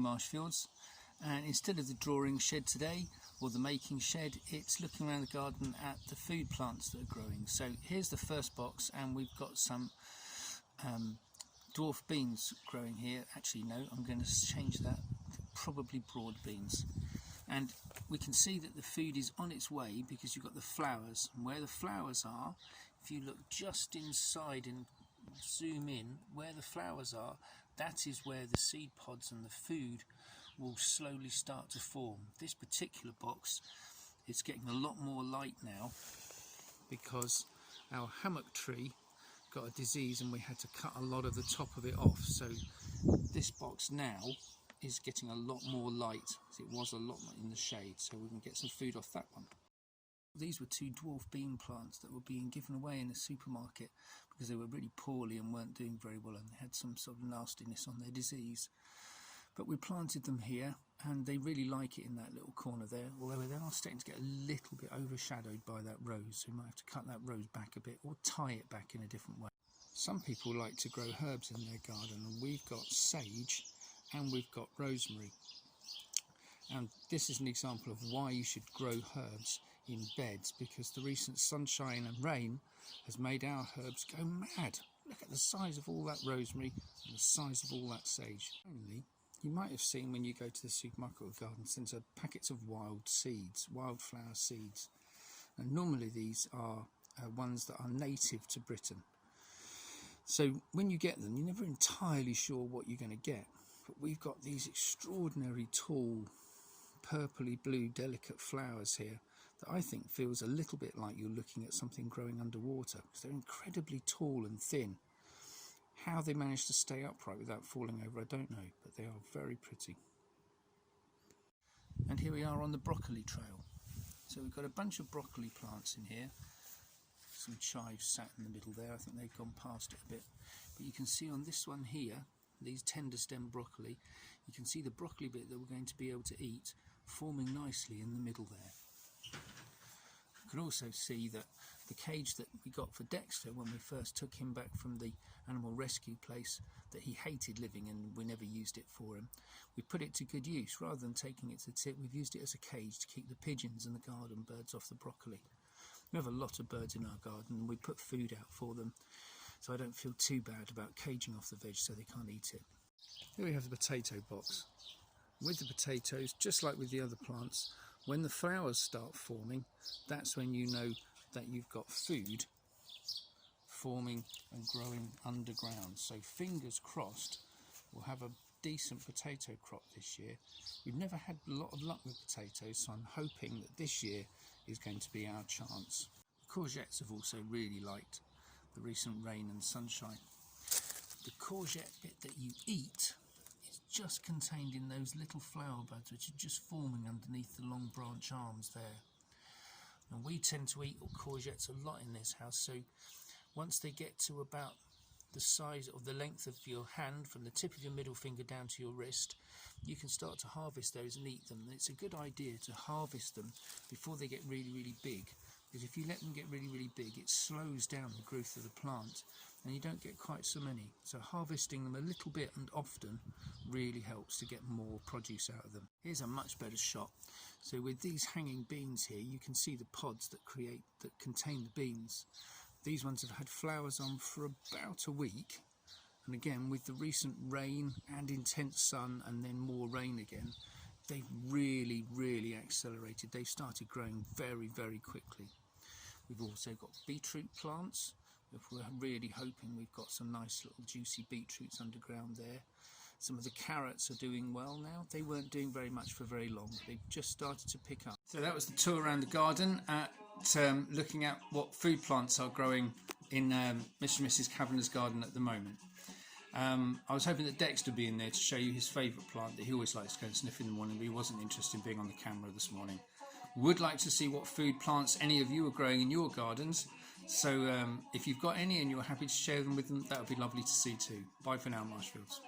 Marshfields, and instead of the drawing shed today or the making shed, it's looking around the garden at the food plants that are growing. So here's the first box, and we've got some dwarf beans growing here. Actually no, I'm going to change that, probably broad beans. And we can see that the food is on its way because you've got the flowers, and where the flowers are, if you look just inside and zoom in, where the flowers are, that is where the seed pods and the food will slowly start to form. This particular box is getting a lot more light now because our hammock tree got a disease and we had to cut a lot of the top of it off. So this box now is getting a lot more light, as it was a lot in the shade, so we can get some food off that one. These were 2 dwarf bean plants that were being given away in the supermarket because they were really poorly and weren't doing very well, and they had some sort of nastiness on their disease. But we planted them here and they really like it in that little corner there, although they are starting to get a little bit overshadowed by that rose, so we might have to cut that rose back a bit or tie it back in a different way. Some people like to grow herbs in their garden, and we've got sage and we've got rosemary, and this is an example of why you should grow herbs in beds, because the recent sunshine and rain has made our herbs go mad. Look at the size of all that rosemary and the size of all that sage. Finally, you might have seen when you go to the supermarket or garden centre packets of wild seeds, wildflower seeds, and normally these are ones that are native to Britain. So when you get them, you're never entirely sure what you're going to get. But we've got these extraordinary tall purpley blue delicate flowers here that I think feels a little bit like you're looking at something growing underwater, because they're incredibly tall and thin. How they manage to stay upright without falling over, I don't know, but they are very pretty. And here we are on the broccoli trail. So we've got a bunch of broccoli plants in here. Some chives sat in the middle there, I think they've gone past it a bit. But you can see on this one here, these tender stem broccoli, you can see the broccoli bit that we're going to be able to eat forming nicely in the middle there. You can also see that the cage that we got for Dexter when we first took him back from the animal rescue place that he hated living in, we never used it for him. We put it to good use. Rather than taking it to the tip, we've used it as a cage to keep the pigeons and the garden birds off the broccoli. We have a lot of birds in our garden and we put food out for them, so I don't feel too bad about caging off the veg so they can't eat it. Here we have the potato box. With the potatoes, just like with the other plants, when the flowers start forming, that's when you know that you've got food forming and growing underground. So fingers crossed we'll have a decent potato crop this year. We've never had a lot of luck with potatoes, so I'm hoping that this year is going to be our chance. Courgettes have also really liked the recent rain and sunshine. The courgette bit that you eat is just contained in those little flower buds which are just forming underneath the long branch arms there. And we tend to eat courgettes a lot in this house, so once they get to about the size of the length of your hand, from the tip of your middle finger down to your wrist, you can start to harvest those and eat them. And it's a good idea to harvest them before they get really, really big, because if you let them get really, really big, it slows down the growth of the plant and you don't get quite so many. So harvesting them a little bit and often really helps to get more produce out of them. Here's a much better shot. So with these hanging beans here, you can see the pods that contain the beans. These ones have had flowers on for about a week, and again with the recent rain and intense sun and then more rain again, they've really, really accelerated. They've started growing very, very quickly. We've also got beetroot plants. If we're really hoping we've got some nice little juicy beetroots underground there. Some of the carrots are doing well now. They weren't doing very much for very long. They've just started to pick up. So that was the tour around the garden at looking at what food plants are growing in Mr. and Mrs. Kavanagh's garden at the moment. I was hoping that Dexter would be in there to show you his favourite plant that he always likes to go and sniff in the morning, but he wasn't interested in being on the camera this morning. Would like to see what food plants any of you are growing in your gardens, so if you've got any and you're happy to share them with them, that would be lovely to see too. Bye for now, Marshfields.